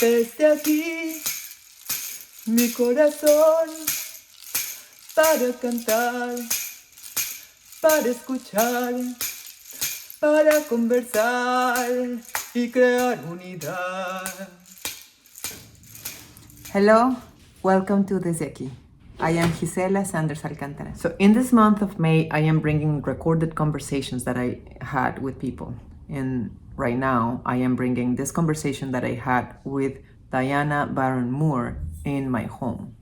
Desde aquí, mi corazón, para cantar, para escuchar, para conversar y crear unidad. Hello, welcome to Desde Aqui. I am Gisela Sanders Alcantara. So in this month of May, I am bringing recorded conversations that I had with people. And right now, I am bringing this conversation that I had with Diana BaronMoore in my home.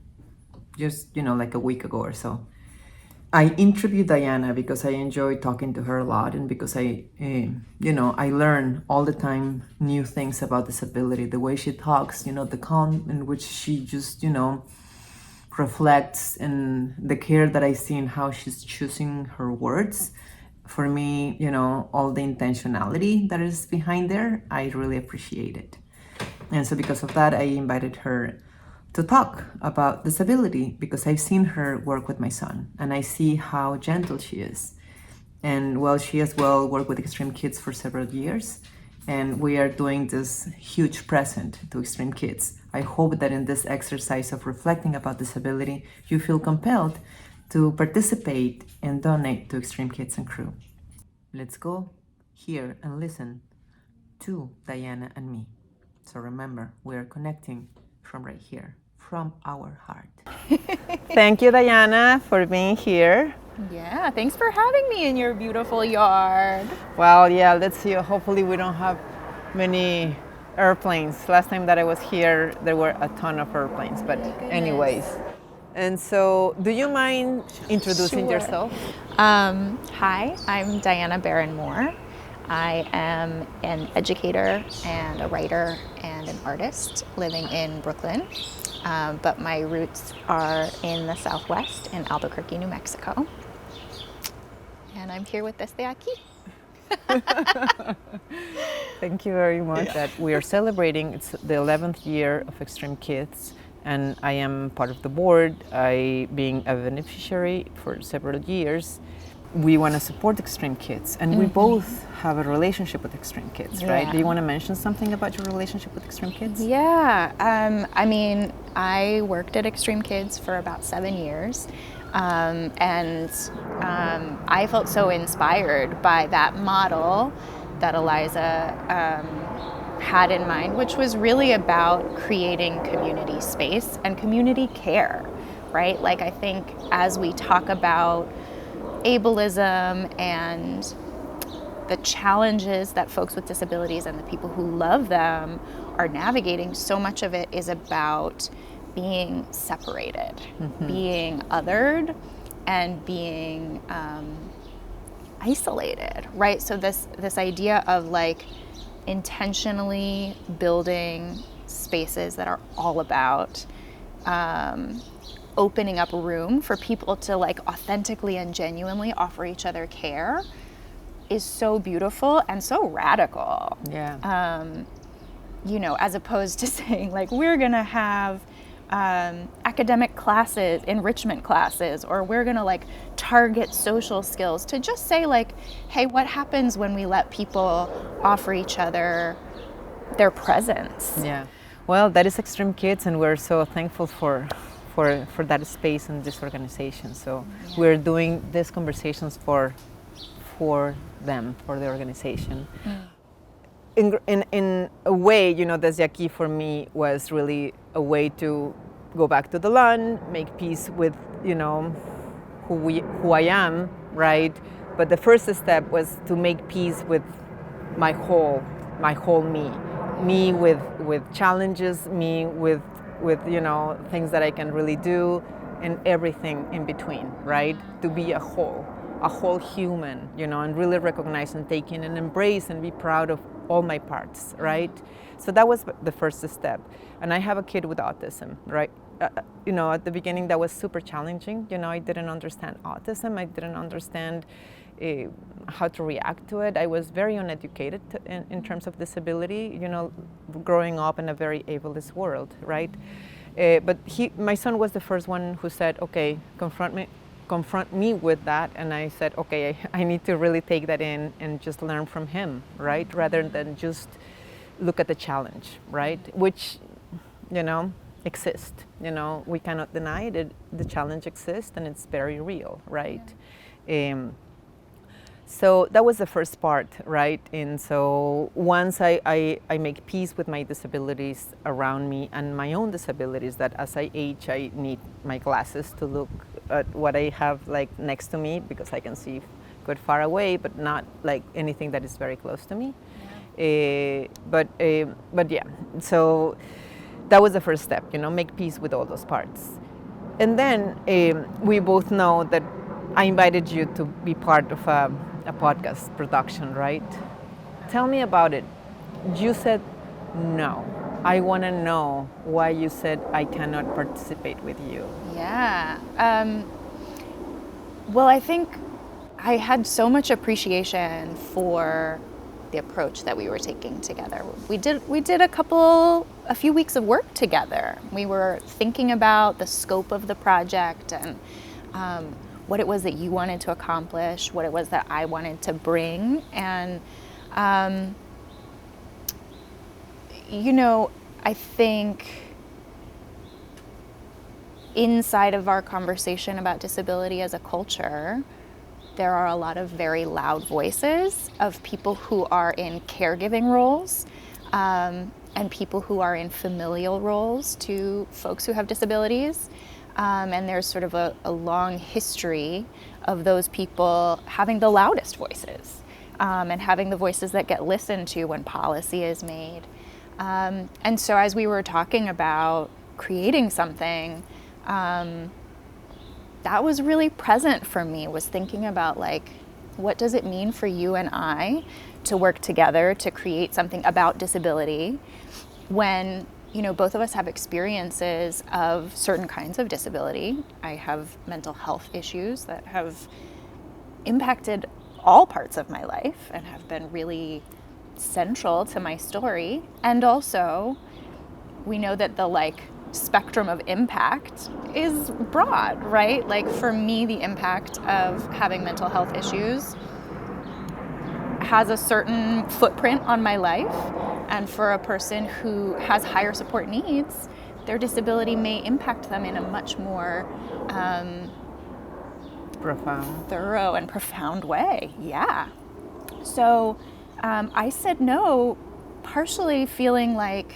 Just, like a week ago or so. I interviewed Diana because I enjoy talking to her a lot and because I learn all the time new things about disability, the way she talks, the calm in which she just, reflects, and the care that I see in how she's choosing her words. For me, all the intentionality that is behind there, I really appreciate it. And so because of that, I invited her to talk about disability because I've seen her work with my son and I see how gentle she is. And she as well worked with extreme kids for several years. And we are doing this huge present to extreme kids. I hope that in this exercise of reflecting about disability, you feel compelled to participate and donate to Extreme Kids and Crew. Let's go hear and listen to Diana and me. So remember, we are connecting from right here, from our heart. Thank you, Diana, for being here. Yeah, thanks for having me in your beautiful yard. Well, yeah, let's see. Hopefully we don't have many airplanes. Last time that I was here, there were a ton of airplanes, but anyways. And so, do you mind introducing yourself? Hi, I'm Diana BaronMoore. I am an educator and a writer and an artist living in Brooklyn, but my roots are in the Southwest in Albuquerque, New Mexico. And I'm here with Desde Aqui. Thank you very much. That we are celebrating, it's the 11th year of Extreme Kids, and I am part of the board, I being a beneficiary for several years. We want to support Extreme Kids, and we both have a relationship with Extreme Kids, right? Do you want to mention something about your relationship with Extreme Kids? Yeah, I worked at Extreme Kids for about 7 years, and I felt so inspired by that model that Eliza had in mind, which was really about creating community space and community care, right? Like, I think as we talk about ableism and the challenges that folks with disabilities and the people who love them are navigating, so much of it is about being separated, being othered, and being isolated, right? So this idea of like intentionally building spaces that are all about opening up room for people to like authentically and genuinely offer each other care is so beautiful and so radical. Yeah. As opposed to saying like, we're gonna have academic classes, enrichment classes, or we're gonna like target social skills, to just say like, hey, what happens when we let people offer each other their presence? Yeah. Well, that is Extreme Kids, and we're so thankful for that space and this organization. So we're doing these conversations for them, for the organization. In a way, Desde Aquí for me was really a way to go back to the land, make peace with, who I am, right? But the first step was to make peace with my whole me with challenges, me with things that I can really do, and everything in between, right? To be a whole human, and really recognize and take in and embrace and be proud of all my parts, right? So that was the first step. And I have a kid with autism, right? At the beginning that was super challenging. I didn't understand autism. I didn't understand how to react to it. I was very uneducated in terms of disability, growing up in a very ableist world, right? But my son was the first one who said, okay, confront me with that. And I said, okay, I need to really take that in and just learn from him, right? Rather than just look at the challenge, right? Which exist. We cannot deny it. The challenge exists, and it's very real, right? So that was the first part, right? And so once I make peace with my disabilities around me and my own disabilities, that as I age, I need my glasses to look at what I have like next to me, because I can see good far away, but not like anything that is very close to me. But yeah, so that was the first step, make peace with all those parts. And then we both know that I invited you to be part of a podcast production, right? Tell me about it. You said no. I want to know why you said I cannot participate with you. Yeah. Well, I think I had so much appreciation for the approach that we were taking together. We did a few weeks of work together. We were thinking about the scope of the project and what it was that you wanted to accomplish, what it was that I wanted to bring. And, I think inside of our conversation about disability as a culture, there are a lot of very loud voices of people who are in caregiving roles and people who are in familial roles to folks who have disabilities. And there's sort of a long history of those people having the loudest voices and having the voices that get listened to when policy is made. And so as we were talking about creating something, that was really present for me, was thinking about like, what does it mean for you and I to work together to create something about disability when both of us have experiences of certain kinds of disability. I have mental health issues that have impacted all parts of my life and have been really central to my story. And also, we know that the spectrum of impact is broad, right? Like for me, the impact of having mental health issues has a certain footprint on my life. And for a person who has higher support needs, their disability may impact them in a much more thorough and profound way. Yeah. So I said no, partially feeling like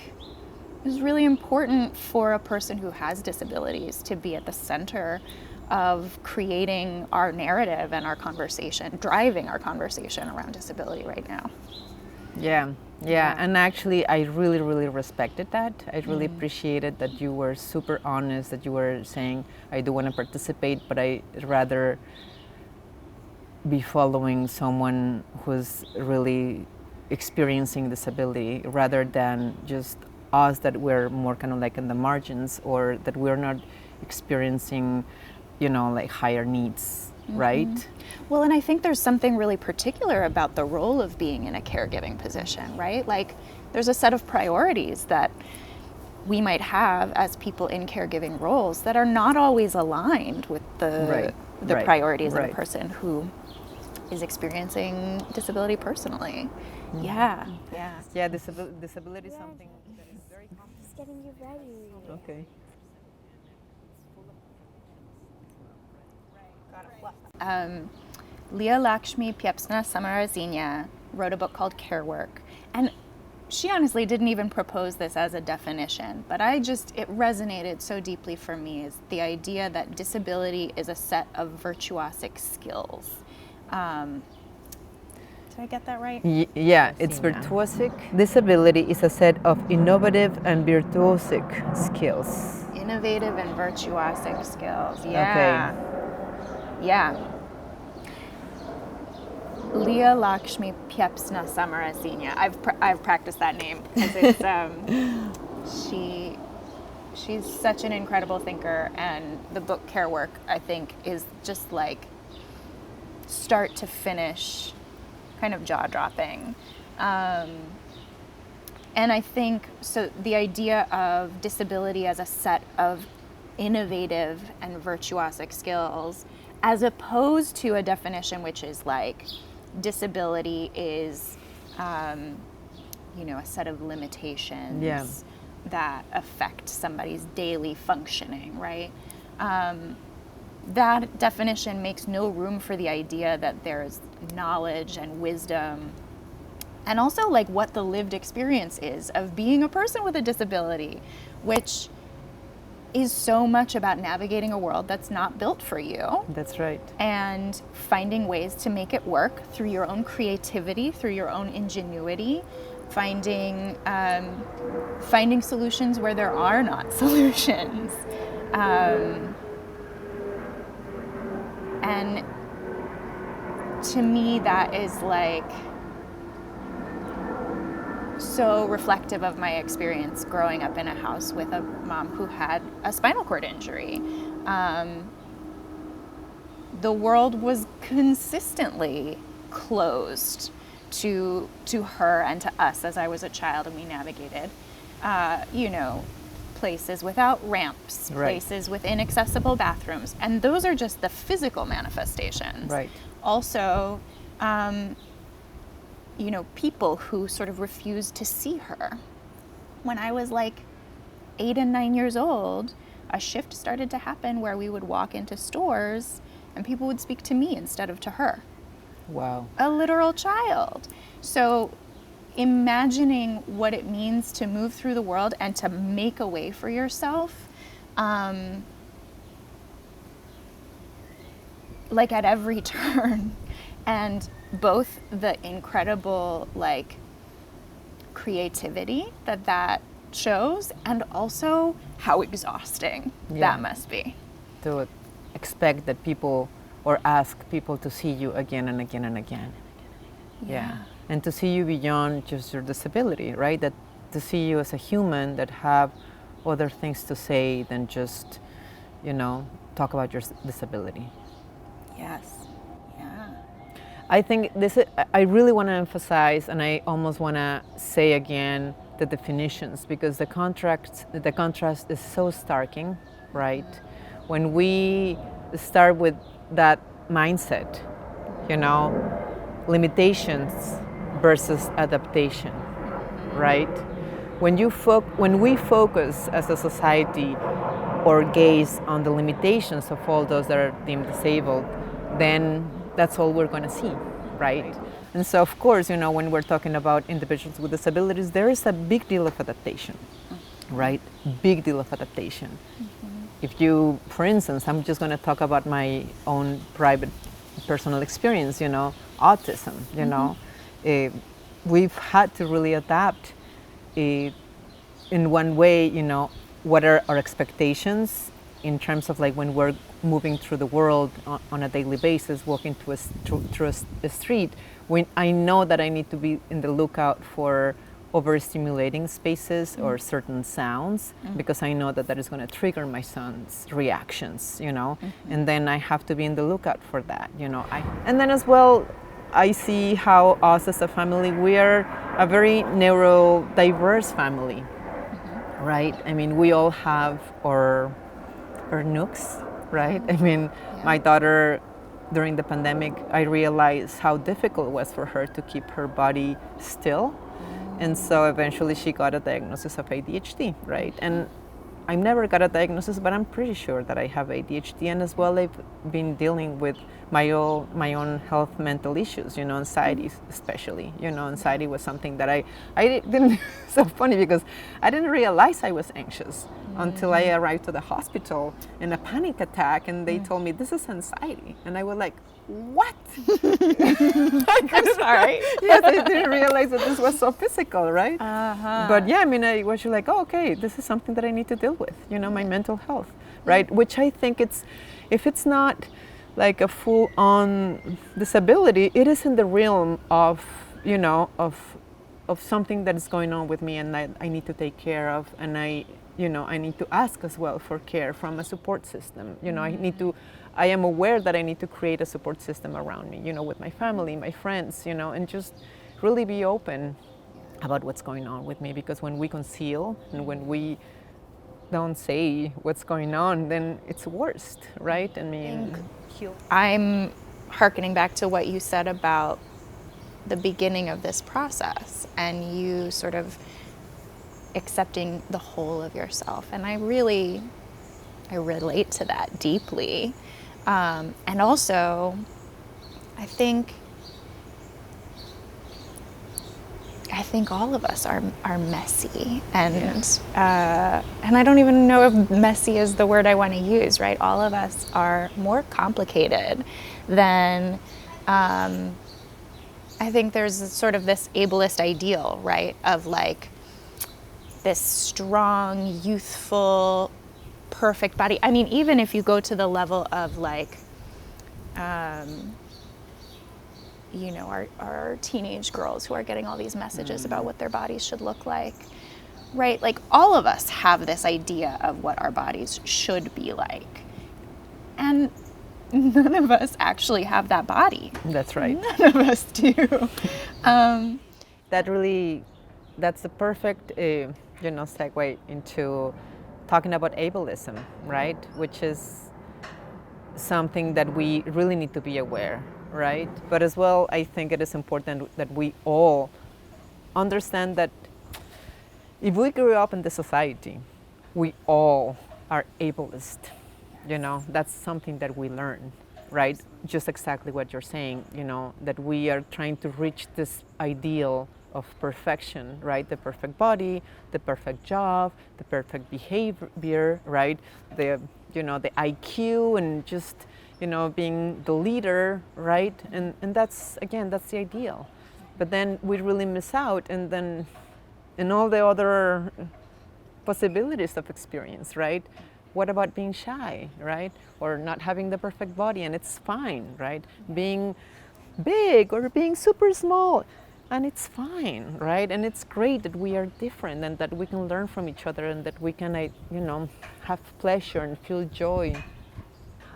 it was really important for a person who has disabilities to be at the center of creating our narrative and our conversation, driving our conversation around disability right now. Yeah, and actually I really, really respected that. I really appreciated that you were super honest, that you were saying, I do want to participate, but I'd rather be following someone who's really experiencing disability rather than just us that we're more kind of like in the margins, or that we're not experiencing, higher needs. Right? Well, and I think there's something really particular about the role of being in a caregiving position, right? Like there's a set of priorities that we might have as people in caregiving roles that are not always aligned with the priorities of a person who is experiencing disability personally. Yeah. Disability is something that is very common. Just getting you ready. Okay. Leah Lakshmi Piepzna-Samarasinha wrote a book called Care Work. And she honestly didn't even propose this as a definition, but it resonated so deeply for me, is the idea that disability is a set of virtuosic skills. Did I get that right? Yeah, it's virtuosic. Disability is a set of innovative and virtuosic skills. Innovative and virtuosic skills, yeah. Okay. Yeah. Leah Lakshmi Piepzna-Samarasinha. I've practiced that name because it's she's such an incredible thinker, and the book Care Work, I think, is just like start to finish kind of jaw-dropping. And I think so the idea of disability as a set of innovative and virtuosic skills, as opposed to a definition which is like disability is, a set of limitations, that affect somebody's daily functioning, right? That definition makes no room for the idea that there's knowledge and wisdom, and also like what the lived experience is of being a person with a disability, which is so much about navigating a world that's not built for you. That's right. And finding ways to make it work through your own creativity, through your own ingenuity, finding solutions where there are not solutions. And to me, that is like so reflective of my experience growing up in a house with a mom who had a spinal cord injury. The world was consistently closed to her and to us as I was a child, and we navigated, places without ramps, Right. places with inaccessible bathrooms, and those are just the physical manifestations. Right. Also, people who sort of refused to see her. When I was like 8 and 9 years old, a shift started to happen where we would walk into stores and people would speak to me instead of to her. Wow. A literal child. So imagining what it means to move through the world and to make a way for yourself, like at every turn, and both the incredible like creativity that shows, and also how exhausting that must be. To expect that people or ask people to see you again and again and again. Yeah. And to see you beyond just your disability, right? That to see you as a human that have other things to say than just, talk about your disability. Yes. Yeah. I think I really want to emphasize, and I almost want to say again, the definitions, because the contrast is so starking, right? When we start with that mindset, limitations versus adaptation, right? When we focus as a society or gaze on the limitations of all those that are deemed disabled, then that's all we're going to see, right? And so, of course, when we're talking about individuals with disabilities, there is a big deal of adaptation, right? Big deal of adaptation. Mm-hmm. If you, for instance, I'm just going to talk about my own private personal experience, autism, we've had to really adapt in one way, what are our expectations in terms of like when we're moving through the world on a daily basis, walking through a street, when I know that I need to be in the lookout for overstimulating spaces or certain sounds, because I know that is going to trigger my son's reactions, and then I have to be in the lookout for that, and then as well, I see how us as a family, we are a very neurodiverse family, right? I mean, we all have our nooks, right? I mean, my daughter, during the pandemic, I realized how difficult it was for her to keep her body still. And so eventually she got a diagnosis of ADHD, right? And I never got a diagnosis, but I'm pretty sure that I have ADHD. And as well, I've been dealing with my own health mental issues, anxiety especially. Anxiety was something that I didn't, so funny because I didn't realize I was anxious until I arrived to the hospital in a panic attack, and they told me, this is anxiety. And I was like, what? I'm sorry. Yes, I didn't realize that this was so physical, right? But yeah, I mean, I was like, oh, okay, this is something that I need to deal with, my mental health, right? Which I think if it's not like a full-on disability, it is in the realm of, of something that is going on with me and that I need to take care of, and I need to ask as well for care from a support system. I am aware that I need to create a support system around me, with my family, my friends, and just really be open about what's going on with me, because when we conceal and when we don't say what's going on, then it's worst, right? I mean, I'm hearkening back to what you said about the beginning of this process, and you sort of accepting the whole of yourself. And I relate to that deeply. And also, I think all of us are messy, and I don't even know if messy is the word I want to use, right? All of us are more complicated than, I think there's sort of this ableist ideal, right, of like this strong, youthful, perfect body. I mean, even if you go to the level of like, you know, our teenage girls who are getting all these messages about what their bodies should look like, right? Like, all of us have this idea of what our bodies should be like. And none of us actually have that body. That's right. None of us do. That's the perfect, segue into talking about ableism, right? Which is something that we really need to be aware, right? But as well, I think it is important that we all understand that if we grew up in the society, we all are ableist. That's something that we learn, right? Just exactly what you're saying, that we are trying to reach this ideal of perfection, right? The perfect body, the perfect job, the perfect behavior, right? The IQ, and just, being the leader, right? And that's the ideal. But then we really miss out, and then in all the other possibilities of experience, right? What about being shy, right? Or not having the perfect body, and it's fine, right? Being big or being super small, and it's fine, right? And it's great that we are different, and that we can learn from each other, and that we can, have pleasure and feel joy.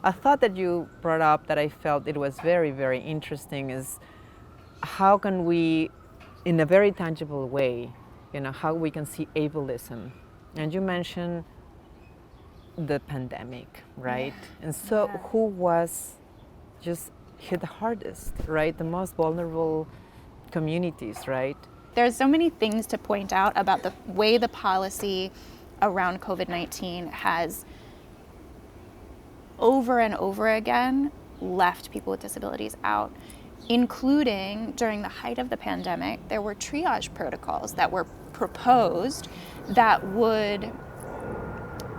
A thought that you brought up that I felt it was very, very interesting is how can we, in a very tangible way, how we can see ableism. And you mentioned the pandemic, right? Yeah. And so who was just hit the hardest, right? The most vulnerable communities, right? There's so many things to point out about the way the policy around COVID-19 has over and over again left people with disabilities out, including during the height of the pandemic. There were triage protocols that were proposed that would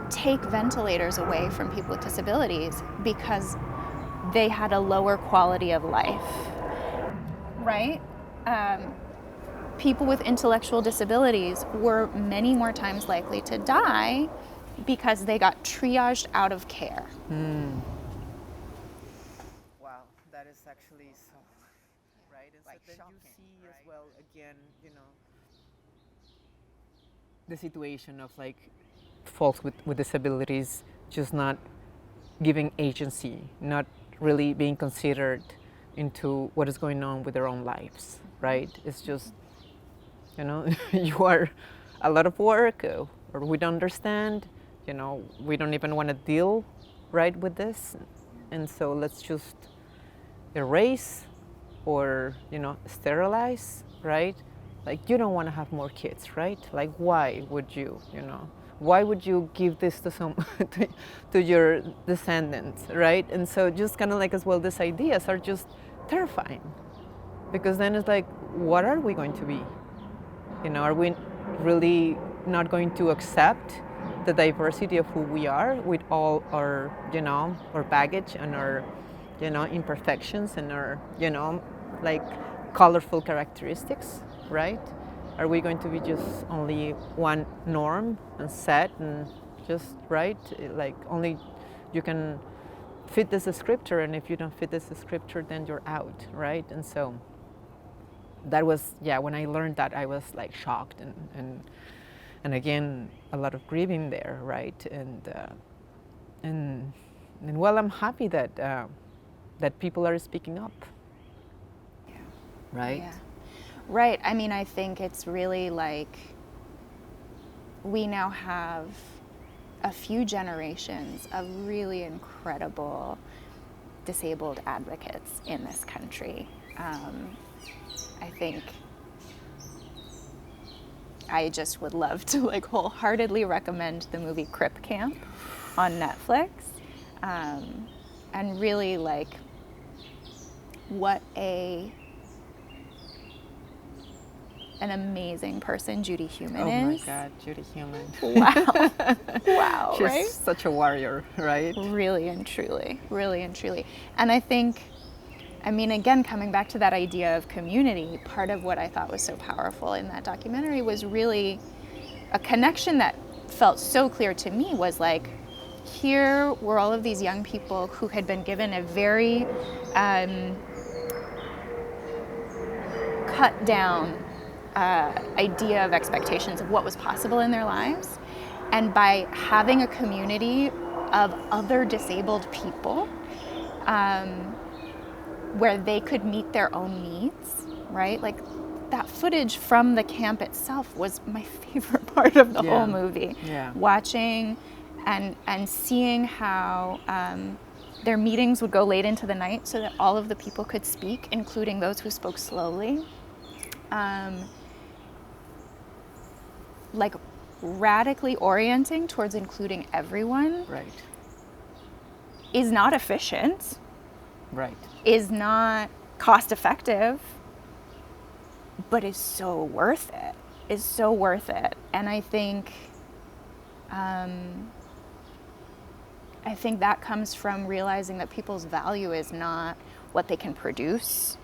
take ventilators away from people with disabilities because they had a lower quality of life, right? People with intellectual disabilities were many more times likely to die because they got triaged out of care. Wow, that is actually so, right? And like, so then shocking, you see, right? As well, again, the situation of like folks with disabilities just not giving agency, not really being considered into what is going on with their own lives, right? It's just, you are a lot of work, or we don't understand, we don't even want to deal, right, with this. And so let's just erase or, sterilize, right? Like, you don't want to have more kids, right? Like, why would you, why would you give this to to your descendants, right? And so just kind of like, as well, these ideas are just terrifying, because then it's like, what are we going to be? Are we really not going to accept the diversity of who we are, with all our, our baggage and our, imperfections and our, like, colorful characteristics, right? Are we going to be just only one norm and set and just, right? Like, only you can fit this descriptor, and if you don't fit this descriptor, then you're out, right? And so that was, when I learned that, I was like shocked, and again, a lot of grieving there, right? And well, I'm happy that that people are speaking up, right? Yeah. Right. I mean, I think it's really like we now have a few generations of really incredible disabled advocates in this country. I think I just would love to like wholeheartedly recommend the movie Crip Camp on Netflix. And really like what an amazing person Judy Heumann is. Oh my God, Judy Heumann. Wow. Wow, She's right? such a warrior, right? Really and truly, really and truly. And I think, I mean, again, coming back to that idea of community, part of what I thought was so powerful in that documentary was really a connection that felt so clear to me was like, here were all of these young people who had been given a very cut down idea of expectations of what was possible in their lives. And by having a community of other disabled people where they could meet their own needs, right? Like that footage from the camp itself was my favorite part of the whole movie. Yeah. Watching and seeing how their meetings would go late into the night so that all of the people could speak, including those who spoke slowly. Like radically orienting towards including everyone. Right. Is not efficient. Right. Is not cost effective, but is so worth it. Is so worth it. And I think that comes from realizing that people's value is not what they can produce,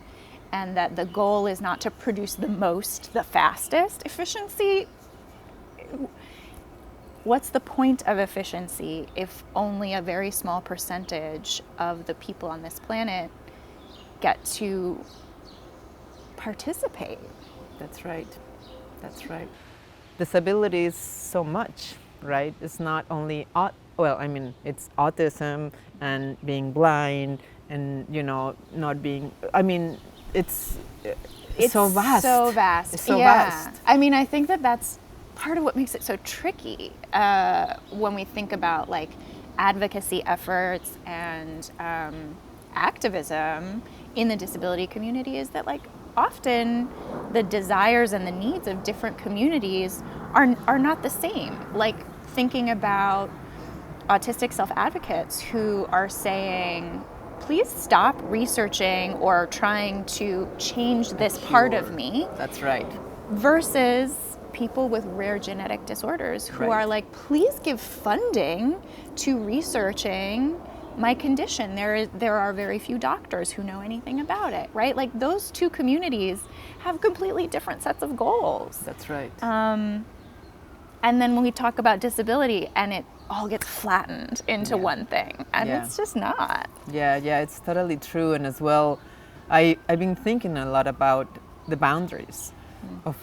and that the goal is not to produce the most, the fastest. Efficiency, what's the point of efficiency if only a very small percentage of the people on this planet get to participate? That's right. That's right. Disability is so much, right? It's not only, it's autism and being blind and, not being, it's so vast. So vast. It's so yeah. vast. I mean, I think that's part of what makes it so tricky when we think about like advocacy efforts and activism in the disability community is that like often the desires and the needs of different communities are not the same. Like thinking about autistic self-advocates who are saying, please stop researching or trying to change this part of me. That's right. Versus people with rare genetic disorders who are like, please give funding to researching my condition. There are very few doctors who know anything about it, right? Like those two communities have completely different sets of goals. That's right. And then when we talk about disability and it all gets flattened into one thing, and it's just not. Yeah, it's totally true. And as well, I've been thinking a lot about the boundaries of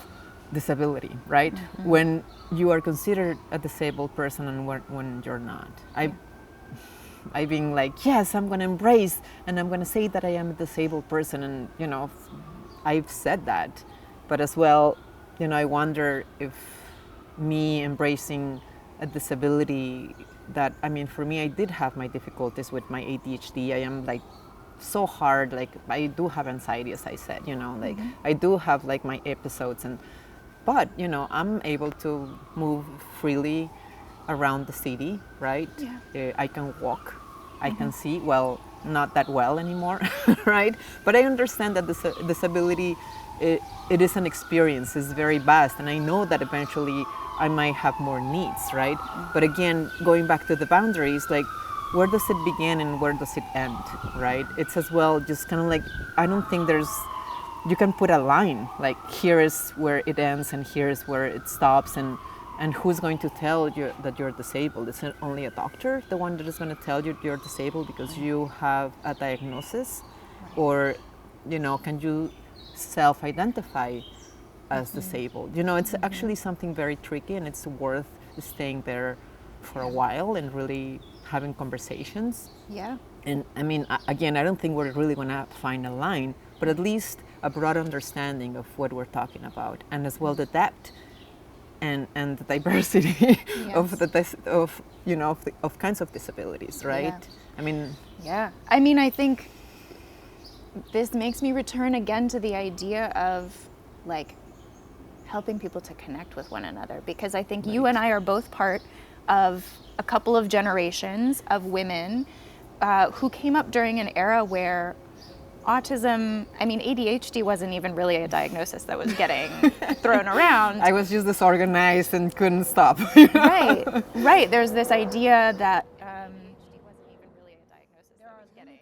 disability, right? Mm-hmm. When you are considered a disabled person and when you're not. I've been like, yes, I'm going to embrace and I'm going to say that I am a disabled person. And, I've said that. But as well, I wonder if me embracing a disability that, for me, I did have my difficulties with my ADHD. I am like so hard, like I do have anxiety, as I said, like I do have like my episodes but, I'm able to move freely around the city, right? Yeah. I can walk, I can see, well, not that well anymore, right? But I understand that disability, it is an experience, it's very vast, and I know that eventually I might have more needs, right? But again, going back to the boundaries, like where does it begin and where does it end, right? It's as well just kind of like, I don't think you can put a line, like here is where it ends and here is where it stops, and who's going to tell you that you're disabled? Is it only a doctor, the one that is going to tell you you're disabled because you have a diagnosis? Or, can you self-identify as disabled? It's actually something very tricky, and it's worth staying there for a while and really having conversations. Yeah. And again, I don't think we're really going to find a line, but at least a broad understanding of what we're talking about, and as well the depth and the diversity of kinds of disabilities, right? Yeah. I think this makes me return again to the idea of like helping people to connect with one another, because I think you and I are both part of a couple of generations of women who came up during an era where autism, I mean, ADHD wasn't even really a diagnosis that was getting thrown around. I was just disorganized and couldn't stop. Right. There's this idea that ADHD wasn't even really a diagnosis that was getting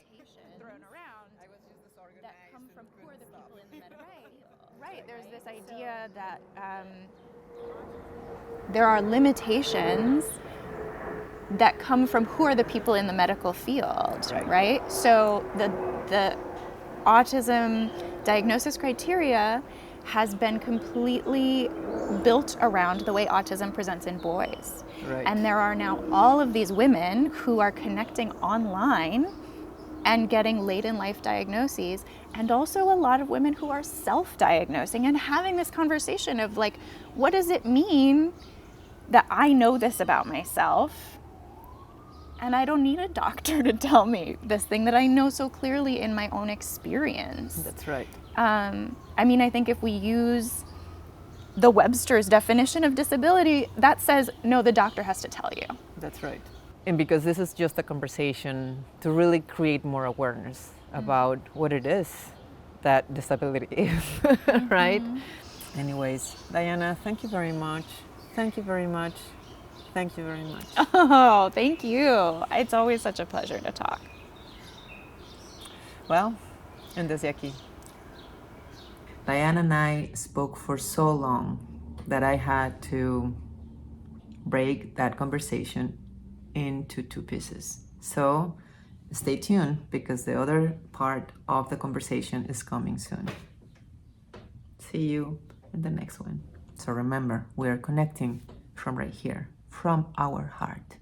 thrown around. I was just disorganized That come from and who are the couldn't people stop. in the medical field. Right. There's this idea that there are limitations that come from who are the people in the medical field, right? So the autism diagnosis criteria has been completely built around the way autism presents in boys. Right. And there are now all of these women who are connecting online and getting late in life diagnoses, and also a lot of women who are self-diagnosing and having this conversation of like, what does it mean that I know this about myself and I don't need a doctor to tell me this thing that I know so clearly in my own experience? That's right. I mean, I think if we use the Webster's definition of disability, that says, no, the doctor has to tell you. That's right. And because this is just a conversation to really create more awareness about what it is that disability is, right? Anyways, Diana, thank you very much. Thank you very much. Thank you very much. Oh, thank you. It's always such a pleasure to talk. Well, and Desde Aqui. Diana and I spoke for so long that I had to break that conversation into two pieces. So stay tuned, because the other part of the conversation is coming soon. See you in the next one. So remember, we are connecting from right here, from our heart.